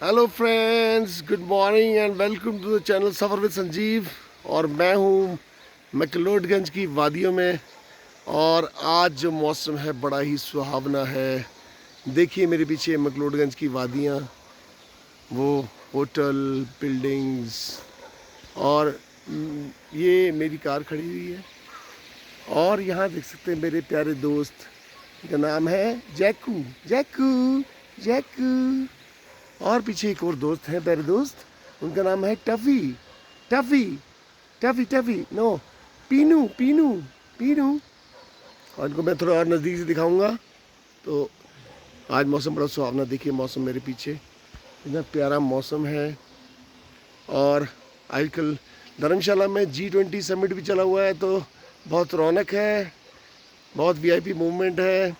Hello friends, good morning and welcome to the channel Safar with Sanjeev. और मैं हूँ मैक्लोडगंज की वादियों में। और आज जो मौसम है बड़ा ही सुहावना है। देखिए मेरे पीछे मैक्लोडगंज की वादियाँ, वो होटल बिल्डिंग्स, और ये मेरी कार खड़ी हुई है। और यहाँ देख सकते हैं मेरे प्यारे दोस्त, इनका नाम है जैकू। Jacu Jacu. और पीछे एक और दोस्त है, प्यारे दोस्त, उनका नाम है Tuffy. Tuffy Tuffy Tuffy no, Pinu Pinu Pinu. और इनको मैं थोड़ा और नज़दीक से दिखाऊंगा। तो आज मौसम बड़ा सुहावना, देखिए मौसम मेरे पीछे, इतना प्यारा मौसम है। और आजकल धर्मशाला में G20 समिट भी चला हुआ है, तो बहुत रौनक है, बहुत वीआईपी मूवमेंट है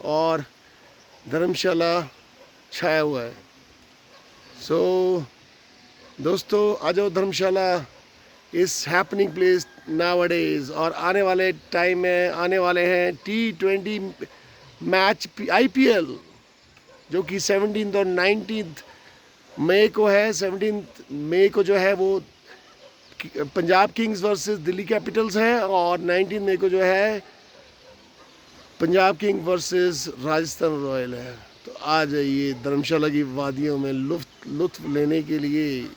और धर्मशाला छाया हुआ है। सो दोस्तों, आ जाओ धर्मशाला, इस हैपनिंग प्लेस नाउअडेज। और आने वाले टाइम में आने वाले हैं T20 मैच IPL, जो कि 17 और 19 मई को है। 17 मई को जो है वो Punjab Kings versus Delhi Capitals है, और 19 मई को जो है Punjab king versus Rajasthan royal है। तो आ जाइए धर्मशाला की वादियों में लुत्फ लेने के लिए।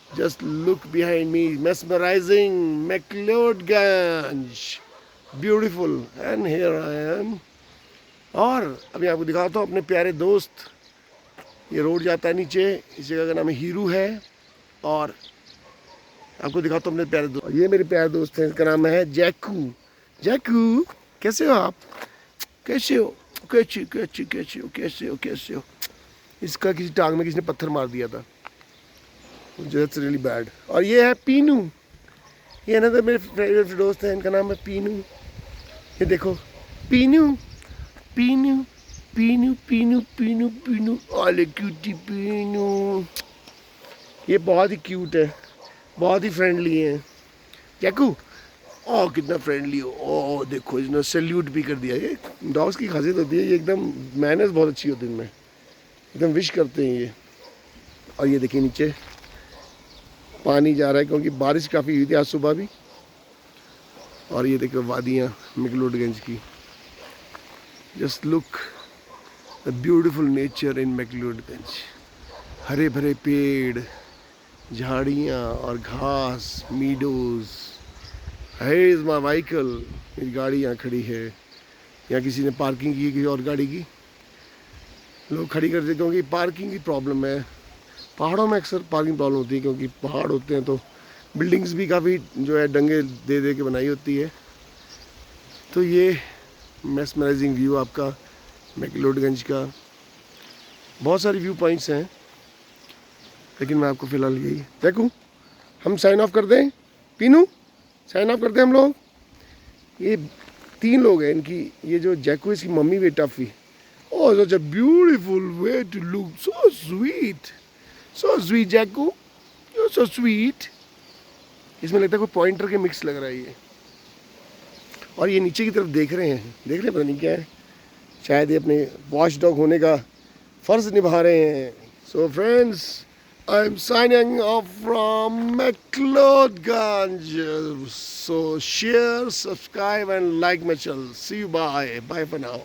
Just look behind me, mesmerising McLeodganj, beautiful, and here I am. और अभी आपको दिखाता हूँ अपने प्यारे दोस्त। ये रोड जाता है नीचे, इस जगह का नाम हीरू है। और आपको दिखाता हूँ अपने प्यारे दोस्त, ये मेरे प्यारे दोस्त हैं, इसका नाम है जैकू। जैकू, कैसे हो आप? कैसे हो? कैसे कैसे कैसे हो? कैसे हो? कैसे हो? इसका किसी टांग में किसी ने पत्थर मार दिया था, दैट्स रियली बैड। और ये है पीनू, ये ना तो मेरे फेवरेट दोस्त हैं, इनका नाम है पीनू। ये देखो, पीनू पीनू पीनू पीनू पीनू पीनू, ओले क्यूटी पीनू। ये बहुत ही क्यूट है, बहुत ही फ्रेंडली है। जैकू, ओह कितना फ्रेंडली हो। ओह देखो, इसने सैल्यूट भी कर दिया। ये डॉग्स की खासियत होती है, ये एकदम मैनर्स बहुत अच्छी होती है इनमें, एकदम विश करते हैं ये। और ये देखिए नीचे पानी जा रहा है, क्योंकि बारिश काफ़ी हुई थी आज सुबह भी। और ये देखो वादियाँ मैक्लोडगंज की। Just look the beautiful nature in McLeodganj. हरे भरे पेड़, झाड़ियाँ और घास, मीडोज़। है इज़ माई व्हीकल, मेरी गाड़ी यहाँ खड़ी है। यहाँ किसी ने पार्किंग की है, किसी और गाड़ी की, लोग खड़ी कर देते, क्योंकि पार्किंग की प्रॉब्लम है। पहाड़ों में अक्सर पार्किंग प्रॉब्लम होती है, क्योंकि पहाड़ होते हैं तो बिल्डिंग्स भी काफ़ी जो है डंगे दे दे के बनाई होती है। तो ये मेस्मराइजिंग व्यू आपका मैक्लोडगंज का। बहुत सारे व्यू पॉइंट्स हैं, लेकिन मैं आपको फ़िलहाल यही देखूँ। हम साइन ऑफ कर दें पीनू, साइन ऑफ करते हैं हम लोग। ये 3 लोग हैं इनकी, ये जो जैकू, इसकी मम्मी भी Tuffy. Oh such a beautiful way to look, so sweet, so sweet Jacku, you so sweet. इसमें लगता है कोई पॉइंटर के मिक्स लग रहा है ये। और ये नीचे की तरफ देख रहे हैं, पता नहीं क्या है, शायद ये अपने वॉच डॉग होने का फ़र्ज़ निभा रहे हैं। So friends, I'm signing off from Mcleodganj. So share, subscribe and like my channel. See you, bye. Bye for now.